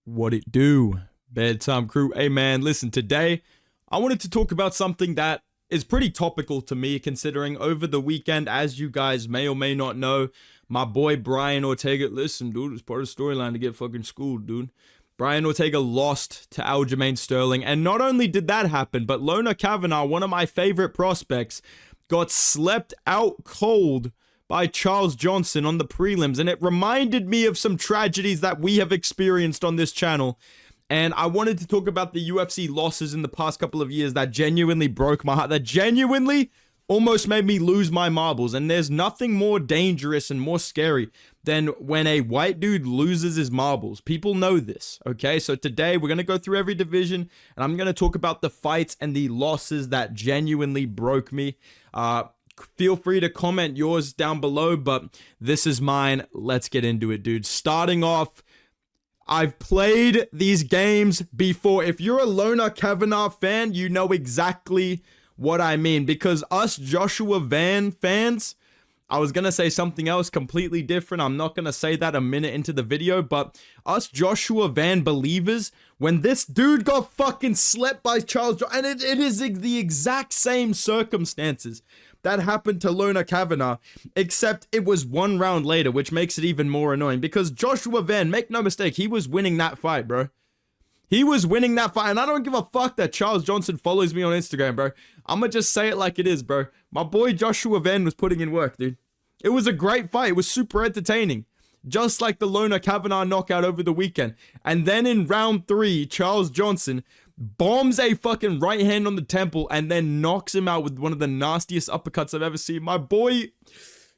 What it do? Bedtime crew. Hey man, listen, today I wanted to talk about something that is pretty topical to me, considering over the weekend, as you guys may or may not know, my boy Brian Ortega, listen dude, it's part of the storyline to get fucking schooled, dude. Brian Ortega lost to Aljamain Sterling, and not only did that happen, but Lona Kavanagh, one of my favorite prospects, got slept out cold by Charles Johnson on the prelims, and it reminded me of some tragedies that we have experienced on this channel. And I wanted to talk about the UFC losses in the past couple of years that genuinely broke my heart, that genuinely almost made me lose my marbles. And there's nothing more dangerous and more scary than when a white dude loses his marbles. People know this, okay? So today we're going to go through every division, and I'm going to talk about the fights and the losses that genuinely broke me. Feel free to comment yours down below, but this is mine. Let's get into it, dude. Starting off, I've played these games before. If you're a Lona Kavanagh fan, you know exactly what I mean, because us Joshua Van fans, I was going to say something else completely different. I'm not going to say that a minute into the video, but us Joshua Van believers, when this dude got fucking slept by Charles Johnson, and it is the exact same circumstances that happened to Lona Kavanagh, except it was one round later, which makes it even more annoying, because Joshua Van, make no mistake, he was winning that fight, bro. He was winning that fight, and I don't give a fuck that Charles Johnson follows me on Instagram, bro. I'm gonna just say it like it is, bro. My boy Joshua Van was putting in work, dude. It was a great fight. It was super entertaining, just like the Lona Kavanagh knockout over the weekend. And then in round 3, Charles Johnson bombs a fucking right hand on the temple and then knocks him out with one of the nastiest uppercuts I've ever seen. My boy,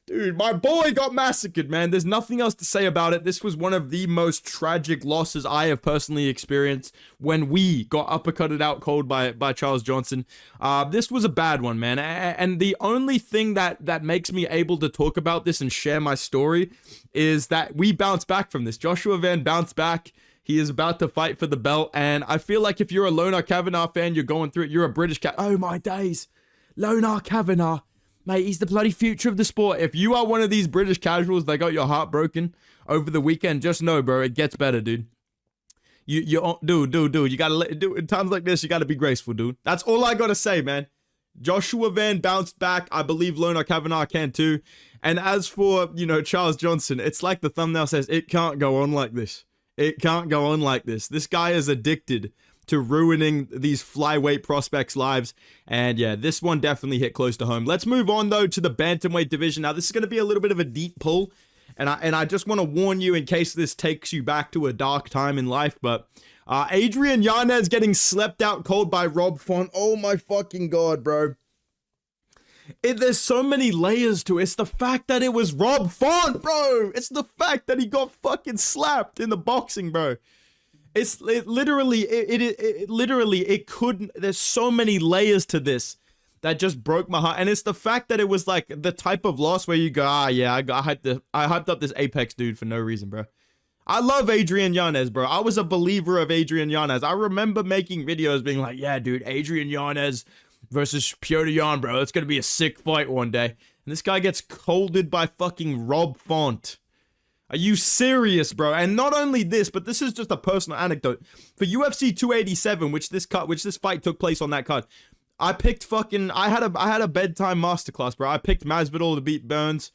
dude, my boy got massacred, man. There's nothing else to say about it. This was one of the most tragic losses I have personally experienced when we got uppercutted out cold by Charles Johnson. This was a bad one, man. And the only thing that makes me able to talk about this and share my story is that we bounced back from this. Joshua Van bounced back. He is about to fight for the belt, and I feel like if you're a Lona Kavanagh fan, you're going through it. You're a British cat. Oh my days. Lona Kavanagh. Mate, he's the bloody future of the sport. If you are one of these British casuals that got your heart broken over the weekend, just know, bro, it gets better, dude. Dude, you gotta in times like this, you gotta be graceful, dude. That's all I gotta say, man. Joshua Van bounced back. I believe Lona Kavanagh can too. And as for, Charles Johnson, it's like the thumbnail says, it can't go on like this. It can't go on like this. This guy is addicted to ruining these flyweight prospects' lives. And yeah, this one definitely hit close to home. Let's move on, though, to the Bantamweight division. Now, this is going to be a little bit of a deep pull. And I just want to warn you in case this takes you back to a dark time in life. But Adrian Yanez getting slept out cold by Rob Font. Oh my fucking God, bro. There's so many layers to it. It's the fact that it was Rob Font, bro. It's the fact that he got fucking slapped in the boxing, bro. It couldn't. There's so many layers to this that just broke my heart. And it's the fact that it was like the type of loss where you go, yeah, I hyped up this Apex dude for no reason, bro. I love Adrian Yanez, bro. I was a believer of Adrian Yanez. I remember making videos being like, yeah, dude, Adrian Yanez versus Petr Yan, bro. It's going to be a sick fight one day. And this guy gets colded by fucking Rob Font. Are you serious, bro? And not only this, but this is just a personal anecdote. For UFC 287, which this fight took place on that card, I picked fucking, I had a bedtime masterclass, bro. I picked Masvidal to beat Burns.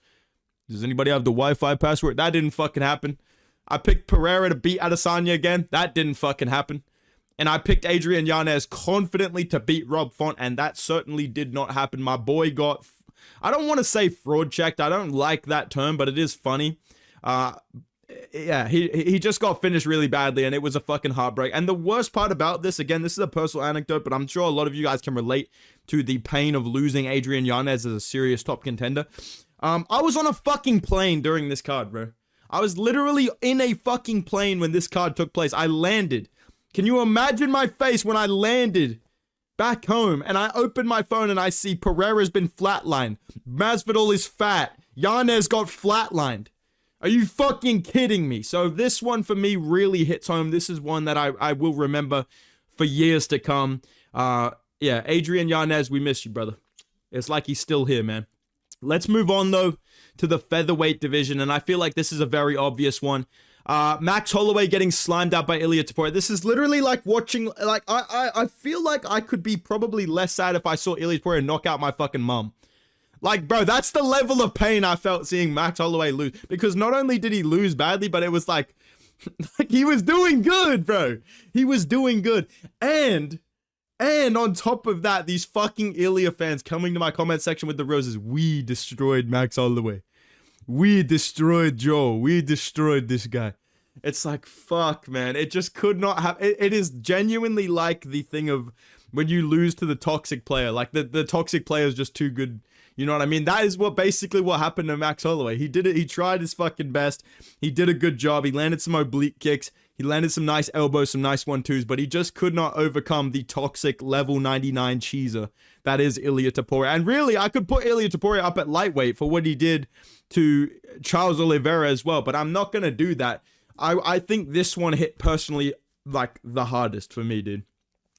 Does anybody have the Wi-Fi password? That didn't fucking happen. I picked Pereira to beat Adesanya again. That didn't fucking happen. And I picked Adrian Yanez confidently to beat Rob Font, and that certainly did not happen. My boy got, I don't want to say fraud checked. I don't like that term, but it is funny. Yeah, he just got finished really badly, and it was a fucking heartbreak. And the worst part about this, again, this is a personal anecdote, but I'm sure a lot of you guys can relate to the pain of losing Adrian Yanez as a serious top contender. I was on a fucking plane during this card, bro. I was literally in a fucking plane when this card took place. I landed. Can you imagine my face when I landed back home and I opened my phone and I see Pereira's been flatlined. Masvidal is fat. Yanez got flatlined. Are you fucking kidding me? So this one for me really hits home. This is one that I will remember for years to come. Yeah, Adrian Yanez, we miss you, brother. It's like he's still here, man. Let's move on, though, to the featherweight division, and I feel like this is a very obvious one. Max Holloway getting slimed out by Ilia Topuria. This is literally like watching, like, I feel like I could be probably less sad if I saw Ilia Topuria knock out my fucking mum. Like, bro, that's the level of pain I felt seeing Max Holloway lose. Because not only did he lose badly, but it was like he was doing good, bro. He was doing good. And on top of that, these fucking Ilia fans coming to my comment section with the roses. We destroyed Max Holloway. We destroyed Joe. We destroyed this guy. It's like, fuck, man. It just could not have... It is genuinely like the thing of when you lose to the toxic player. Like, the toxic player is just too good. You know what I mean? That is basically what happened to Max Holloway. He did it. He tried his fucking best. He did a good job. He landed some oblique kicks. He landed some nice elbows, some nice 1-2s, but he just could not overcome the toxic level 99 cheeser that is Ilia Topuria. And really, I could put Ilia Topuria up at lightweight for what he did to Charles Oliveira as well, but I'm not going to do that. I think this one hit personally like the hardest for me, dude.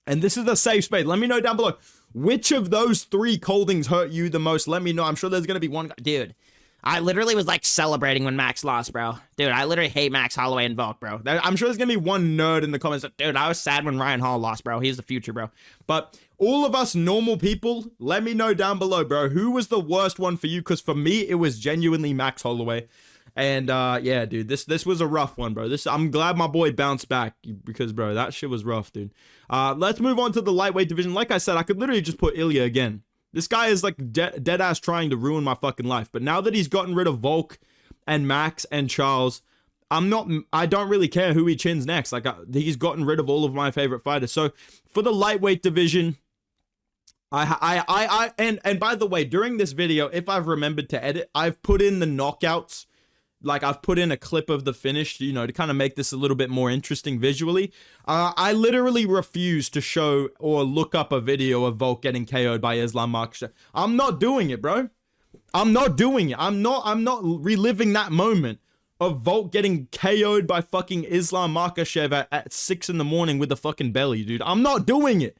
And this is a safe space. Let me know down below. Which of those 3 Coldings hurt you the most? Let me know. I'm sure there's going to be one guy. Dude, I literally was like celebrating when Max lost, bro. Dude, I literally hate Max Holloway and Volk, bro. I'm sure there's going to be one nerd in the comments. Dude, I was sad when Ryan Hall lost, bro. He's the future, bro. But all of us normal people, let me know down below, bro. Who was the worst one for you? Because for me, it was genuinely Max Holloway. And yeah, dude, this was a rough one, bro. I'm glad my boy bounced back because, bro, that shit was rough, dude. Let's move on to the lightweight division. Like I said, I could literally just put Ilia again. This guy is like dead ass trying to ruin my fucking life. But now that he's gotten rid of Volk and Max and Charles, I don't really care who he chins next. Like he's gotten rid of all of my favorite fighters. So for the lightweight division, and by the way, during this video, if I've remembered to edit, I've put in the knockouts. Like, I've put in a clip of the finish, you know, to kind of make this a little bit more interesting visually. I literally refuse to show or look up a video of Volk getting KO'd by Islam Makhachev. I'm not doing it, bro. I'm not doing it. I'm not reliving that moment of Volk getting KO'd by fucking Islam Makhachev at 6 in the morning with a fucking belly, dude. I'm not doing it.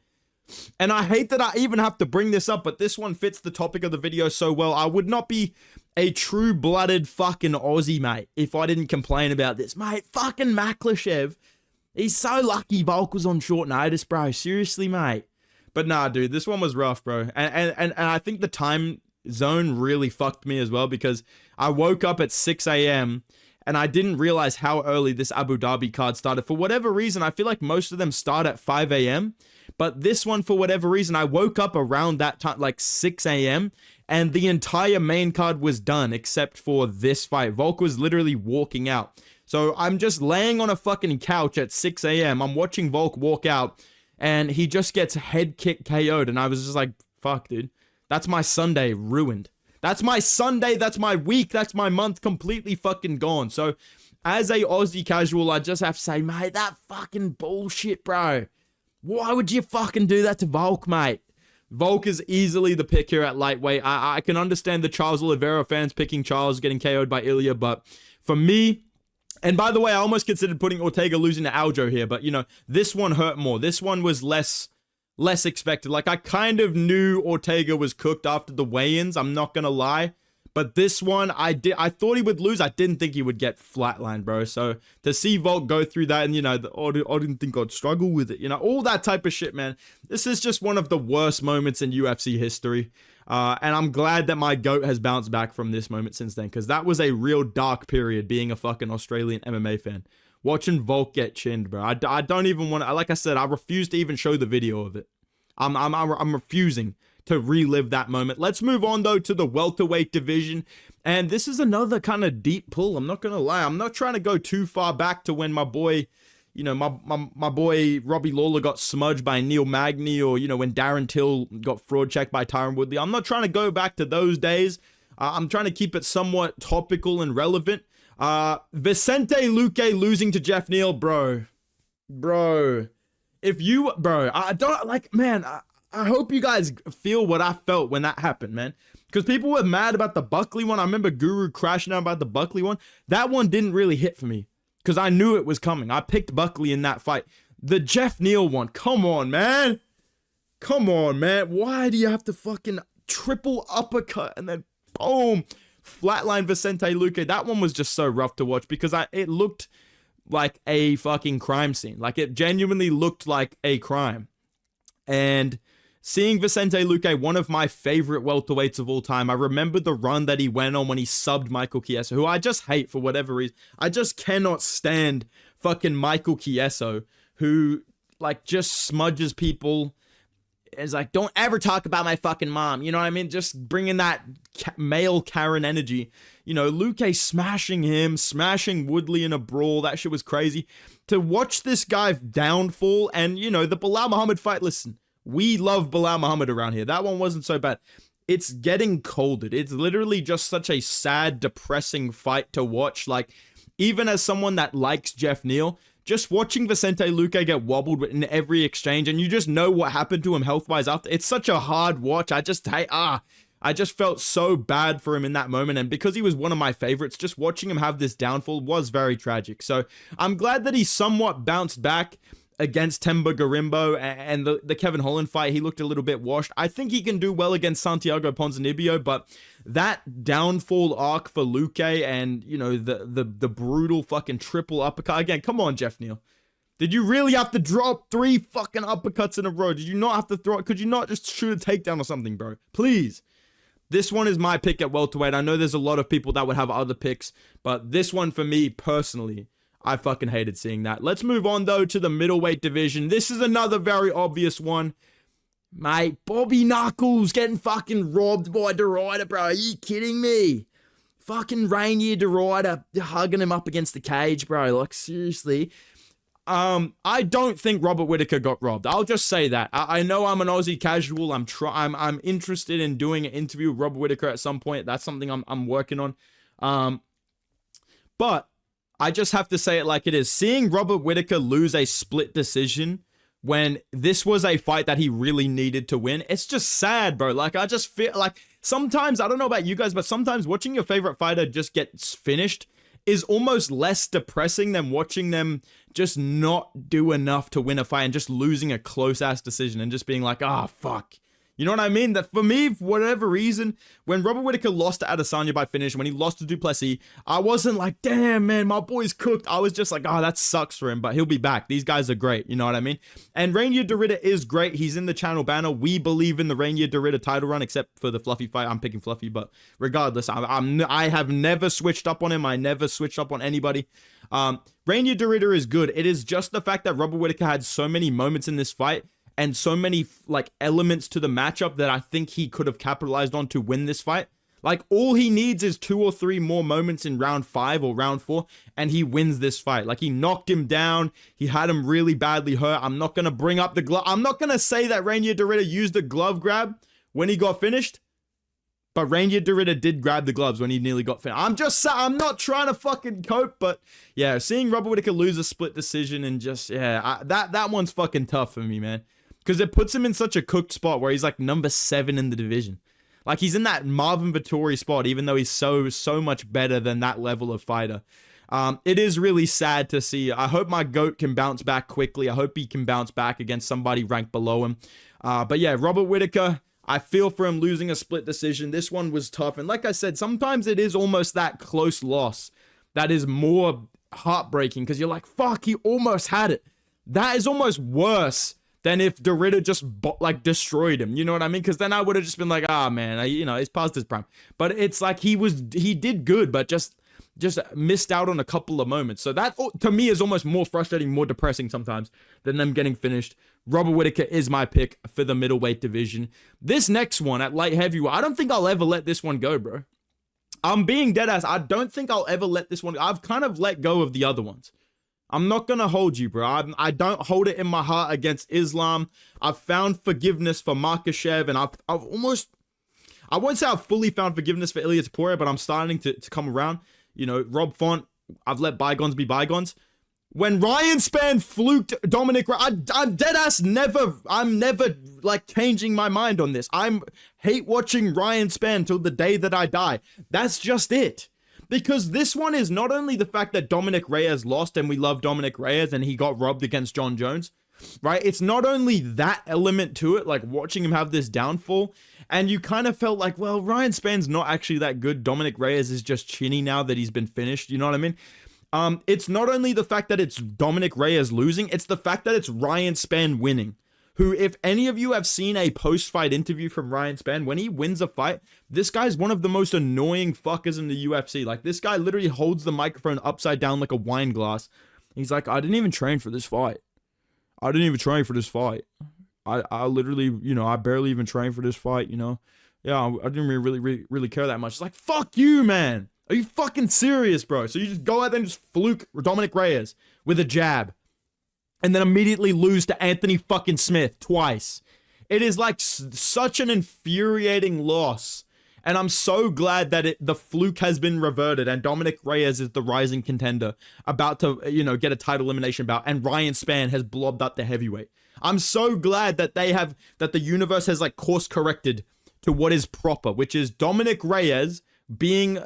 And I hate that I even have to bring this up, but this one fits the topic of the video so well. I would not be a true-blooded fucking Aussie, mate, if I didn't complain about this. Mate, fucking Makhachev, he's so lucky Volk was on short notice, bro. Seriously, mate. But nah, dude, this one was rough, bro. And I think the time zone really fucked me as well because I woke up at 6 a.m. and I didn't realize how early this Abu Dhabi card started. For whatever reason, I feel like most of them start at 5 a.m., but this one, for whatever reason, I woke up around that time, like 6 a.m., and the entire main card was done except for this fight. Volk was literally walking out. So I'm just laying on a fucking couch at 6 a.m. I'm watching Volk walk out, and he just gets head kick KO'd, and I was just like, fuck, dude. That's my Sunday ruined. That's my Sunday, that's my week, that's my month completely fucking gone. So as a Aussie casual, I just have to say, mate, that fucking bullshit, bro. Why would you fucking do that to Volk, mate? Volk is easily the pick here at lightweight. I can understand the Charles Oliveira fans picking Charles getting KO'd by Ilia, but for me, and by the way, I almost considered putting Ortega losing to Aljo here, but you know, this one hurt more. This one was less expected. Like, I kind of knew Ortega was cooked after the weigh-ins, I'm not gonna lie. But this one, I thought he would lose. I didn't think he would get flatlined, bro. So to see Volk go through that, and you know, I didn't think I'd struggle with it. You know, all that type of shit, man. This is just one of the worst moments in UFC history. And I'm glad that my GOAT has bounced back from this moment since then, because that was a real dark period being a fucking Australian MMA fan. Watching Volk get chinned, bro. I don't even want to, like I said, I refuse to even show the video of it. I'm refusing to relive that moment. Let's move on, though, to the welterweight division. And this is another kind of deep pull. I'm not going to lie. I'm not trying to go too far back to when my boy, you know, my boy Robbie Lawler got smudged by Neil Magny, or, you know, when Darren Till got fraud checked by Tyron Woodley. I'm not trying to go back to those days. I'm trying to keep it somewhat topical and relevant. Vicente Luque losing to Jeff Neal, bro. If you, bro, I don't, like, man, I hope you guys feel what I felt when that happened, man. Because people were mad about the Buckley one. I remember Guru crashing out about the Buckley one. That one didn't really hit for me because I knew it was coming. I picked Buckley in that fight. The Jeff Neal one, come on, man. Come on, man. Why do you have to fucking triple uppercut and then boom, flatline Vicente Luque? That one was just so rough to watch because it looked like a fucking crime scene. Like, it genuinely looked like a crime. And seeing Vicente Luque, one of my favorite welterweights of all time, I remember the run that he went on when he subbed Michael Chiesa, who I just hate for whatever reason. I just cannot stand fucking Michael Chiesa, who, like, just smudges people. It's like, don't ever talk about my fucking mom. You know what I mean? Just bringing that male Karen energy. You know, Luque smashing him, smashing Woodley in a brawl. That shit was crazy. To watch this guy downfall, and, you know, the Bilal Muhammad fight, listen, we love Bilal Muhammad around here. That one wasn't so bad. It's getting colded. It's literally just such a sad, depressing fight to watch. Like, even as someone that likes Jeff Neal, just watching Vicente Luque get wobbled in every exchange, and you just know what happened to him health-wise after. It's such a hard watch. I just felt so bad for him in that moment, and because he was one of my favorites, just watching him have this downfall was very tragic. So I'm glad that he somewhat bounced back against Temba Garimbo, and the Kevin Holland fight. He looked a little bit washed. I think he can do well against Santiago Ponzinibbio, but that downfall arc for Luque, and, you know, the brutal fucking triple uppercut again. Come on, Jeff Neal. Did you really have to drop 3 fucking uppercuts in a row? Did you not have to throw it? Could you not just shoot a takedown or something, bro? Please. This one is my pick at welterweight. I know there's a lot of people that would have other picks, but this one for me personally, I fucking hated seeing that. Let's move on, though, to the middleweight division. This is another very obvious one. Mate, Bobby Knuckles getting fucking robbed by DeRuyter, bro. Are you kidding me? Fucking Rainier DeRuyter hugging him up against the cage, bro. Like, seriously. I don't think Robert Whittaker got robbed. I'll just say that. I know I'm an Aussie casual. I'm interested in doing an interview with Robert Whittaker at some point. That's something I'm working on. But I just have to say it like it is. Seeing Robert Whittaker lose a split decision when this was a fight that he really needed to win, it's just sad, bro. Like, I just feel like sometimes, I don't know about you guys, but sometimes watching your favorite fighter just get finished is almost less depressing than watching them just not do enough to win a fight and just losing a close-ass decision and just being like, ah, fuck. You know what I mean? That for me, for whatever reason, when Robert Whittaker lost to Adesanya by finish, when he lost to Duplessis, I wasn't like, damn, man, my boy's cooked. I was just like, oh, that sucks for him, but he'll be back. These guys are great. You know what I mean? And Rainier DeRuyter is great. He's in the channel banner. We believe in the Rainier DeRuyter title run, except for the Fluffy fight. I'm picking Fluffy, but regardless, I have never switched up on him. I never switched up on anybody. Rainier DeRuyter is good. It is just the fact that Robert Whittaker had so many moments in this fight and so many like elements to the matchup that I think he could have capitalized on to win this fight. Like, all he needs is 2 or 3 more moments in round 5 or round 4, and he wins this fight. Like, he knocked him down. He had him really badly hurt. I'm not going to bring up the glove. I'm not going to say that Rainier DeRuyter used a glove grab when he got finished, but Rainier DeRuyter did grab the gloves when he nearly got finished. I'm not trying to fucking cope, but yeah, seeing Robert Whittaker lose a split decision and just, yeah, that one's fucking tough for me, man. Because it puts him in such a cooked spot where he's like number 7 in the division. Like, he's in that Marvin Vettori spot, even though he's so much better than that level of fighter. It is really sad to see. I hope my GOAT can bounce back quickly. I hope he can bounce back against somebody ranked below him. But yeah, Robert Whittaker, I feel for him losing a split decision. This one was tough. And like I said, sometimes it is almost that close loss that is more heartbreaking, because you're like, fuck, he almost had it. That is almost worse than if DeRuyter just like destroyed him. You know what I mean? Because then I would have just been like, ah, man, it's past his prime. But it's like he did good, but just missed out on a couple of moments. So that, to me, is almost more frustrating, more depressing sometimes than them getting finished. Robert Whittaker is my pick for the middleweight division. This next one at light heavyweight, I don't think I'll ever let this one go, bro. I'm being dead ass. I don't think I'll ever let this one go. I've kind of let go of the other ones. I'm not going to hold you, bro. I don't hold it in my heart against Islam. I've found forgiveness for Makhachev, and I've almost, I won't say I've fully found forgiveness for Ilia Topuria, but I'm starting to come around. You know, Rob Font, I've let bygones be bygones. When Ryan Spann fluked Dominic, I'm dead ass I'm never like changing my mind on this. I'm hate watching Ryan Spann till the day that I die. That's just it. Because this one is not only the fact that Dominic Reyes lost, and we love Dominic Reyes, and he got robbed against John Jones, right? It's not only that element to it, like watching him have this downfall, and you kind of felt like, well, Ryan Spann's not actually that good. Dominic Reyes is just chinny now that he's been finished. You know what I mean? It's not only the fact that it's Dominic Reyes losing, it's the fact that it's Ryan Spann winning. Who, if any of you have seen a post-fight interview from Ryan Spann, when he wins a fight, this guy's one of the most annoying fuckers in the UFC. Like, this guy literally holds the microphone upside down like a wine glass. He's like, I didn't even train for this fight. I literally, I barely even trained for this fight, Yeah, I didn't really care that much. It's like, fuck you, man. Are you fucking serious, bro? So you just go out there and just fluke Dominic Reyes with a jab. And then immediately lose to Anthony fucking Smith twice. It is like such an infuriating loss. And I'm so glad that the fluke has been reverted and Dominic Reyes is the rising contender about to, get a title elimination bout, and Ryan Spann has blobbed up the heavyweight. I'm so glad that that the universe has like course corrected to what is proper, which is Dominic Reyes being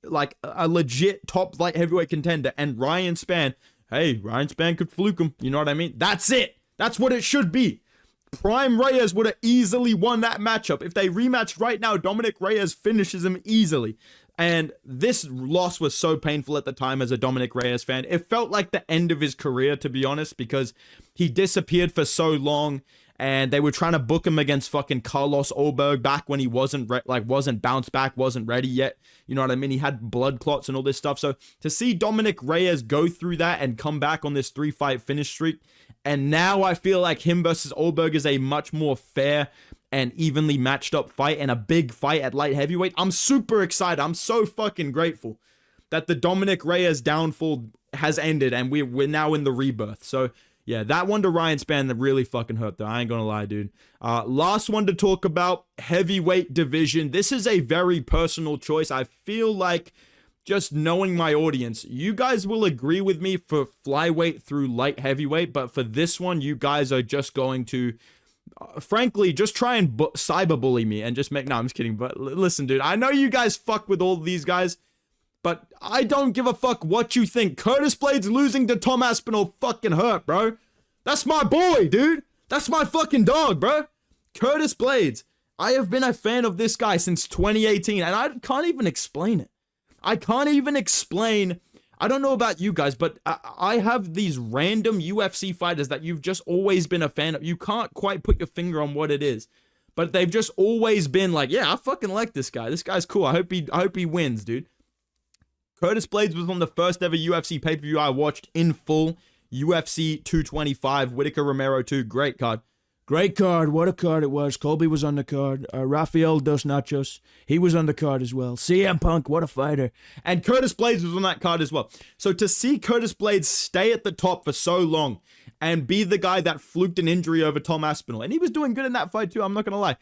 like a legit top light heavyweight contender, and Ryan Spann, hey, Ryan Spann could fluke him. You know what I mean? That's it. That's what it should be. Prime Reyes would have easily won that matchup. If they rematched right now, Dominic Reyes finishes him easily. And this loss was so painful at the time as a Dominic Reyes fan. It felt like the end of his career, to be honest, because he disappeared for so long. And they were trying to book him against fucking Carlos Ulberg back when he wasn't bounced back, wasn't ready yet. You know what I mean? He had blood clots and all this stuff. So to see Dominic Reyes go through that and come back on this 3-fight finish streak, and now I feel like him versus Ulberg is a much more fair and evenly matched up fight and a big fight at light heavyweight. I'm super excited. I'm so fucking grateful that the Dominic Reyes downfall has ended and we're now in the rebirth. So yeah, that one to Ryan Spann that really fucking hurt though. I ain't gonna lie, dude. Last one to talk about, heavyweight division. This is a very personal choice. I feel like, just knowing my audience, you guys will agree with me for flyweight through light heavyweight, but for this one, you guys are just going to, frankly, just try and cyberbully me and just no, I'm just kidding. But listen, dude, I know you guys fuck with all these guys, but I don't give a fuck what you think. Curtis Blades losing to Tom Aspinall fucking hurt, bro. That's my boy, dude. That's my fucking dog, bro. Curtis Blades. I have been a fan of this guy since 2018, and I can't even explain it. I can't even explain. I don't know about you guys, but I have these random UFC fighters that you've just always been a fan of. You can't quite put your finger on what it is, but they've just always been like, yeah, I fucking like this guy. This guy's cool. I hope he wins, dude. Curtis Blades was on the first ever UFC pay-per-view I watched in full. UFC 225, Whitaker Romero 2. Great card. Great card. What a card it was. Colby was on the card. Rafael Dos Nachos, he was on the card as well. CM Punk, what a fighter. And Curtis Blades was on that card as well. So to see Curtis Blades stay at the top for so long and be the guy that fluked an injury over Tom Aspinall, and he was doing good in that fight too, I'm not going to lie.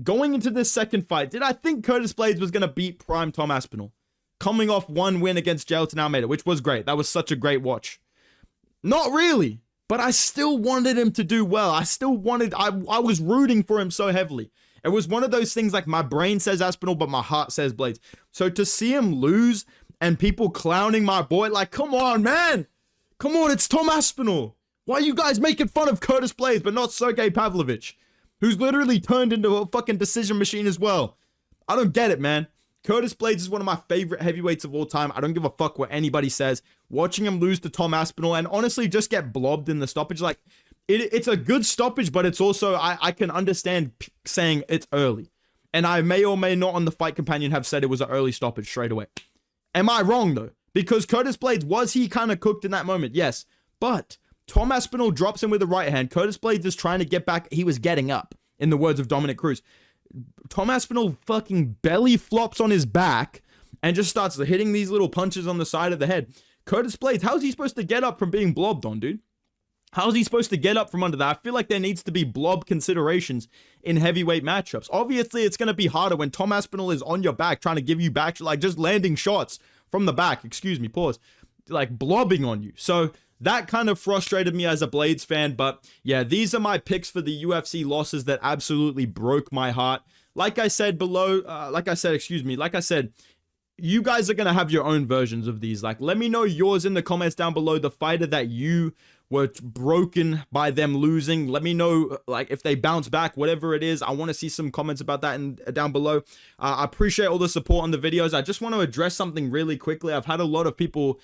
Going into this second fight, did I think Curtis Blades was going to beat prime Tom Aspinall? Coming off one win against Jailton Almeida, which was great. That was such a great watch. Not really. But I still wanted him to do well. I was rooting for him so heavily. It was one of those things like my brain says Aspinall, but my heart says Blades. So to see him lose and people clowning my boy, like, come on, man. Come on, it's Tom Aspinall. Why are you guys making fun of Curtis Blades, but not Sergey Pavlovich, who's literally turned into a fucking decision machine as well? I don't get it, man. Curtis Blades is one of my favorite heavyweights of all time. I don't give a fuck what anybody says. Watching him lose to Tom Aspinall and honestly just get blobbed in the stoppage, like, it's a good stoppage, but it's also, I can understand saying it's early. And I may or may not on the Fight Companion have said it was an early stoppage straight away. Am I wrong, though? Because Curtis Blades, was he kind of cooked in that moment? Yes. But Tom Aspinall drops him with the right hand. Curtis Blades is trying to get back. He was getting up, in the words of Dominic Cruz. Tom Aspinall fucking belly flops on his back and just starts hitting these little punches on the side of the head. Curtis Blades, how's he supposed to get up from being blobbed on, dude? How's he supposed to get up from under that? I feel like there needs to be blob considerations in heavyweight matchups. Obviously, it's going to be harder when Tom Aspinall is on your back trying to give you back, like just landing shots from the back. Excuse me, pause. Like blobbing on you. So that kind of frustrated me as a Blades fan, but yeah, these are my picks for the UFC losses that absolutely broke my heart. Like I said, you guys are going to have your own versions of these. Like, let me know yours in the comments down below, the fighter that you were broken by them losing. Let me know, like, if they bounce back, whatever it is. I want to see some comments about that down below. I appreciate all the support on the videos. I just want to address something really quickly. I've had a lot of people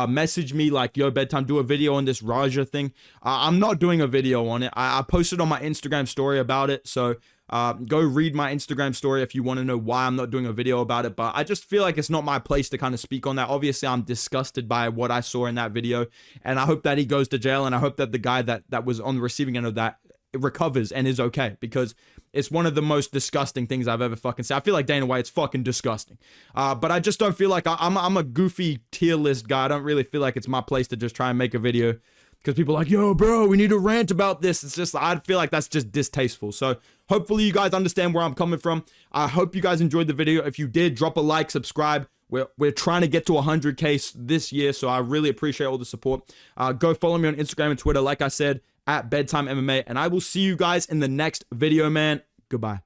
message me like, yo, Bedtime, do a video on this Raja thing. I'm not doing a video on it. I posted on my Instagram story about it, so go read my Instagram story if you want to know why I'm not doing a video about it. But I just feel like it's not my place to kind of speak on that. Obviously, I'm disgusted by what I saw in that video, and I hope that he goes to jail, and I hope that the guy that was on the receiving end of that recovers and is okay, because it's one of the most disgusting things I've ever fucking seen. I feel like Dana White's fucking disgusting. But I just don't feel like I'm a goofy tier list guy. I don't really feel like it's my place to just try and make a video, because people are like, yo, bro, we need to rant about this. It's just, I feel like that's just distasteful. So hopefully you guys understand where I'm coming from. I hope you guys enjoyed the video. If you did, drop a like, subscribe. We're trying to get to 100K this year, so I really appreciate all the support. Go follow me on Instagram and Twitter, like I said, at Bedtime MMA, and I will see you guys in the next video, man. Goodbye.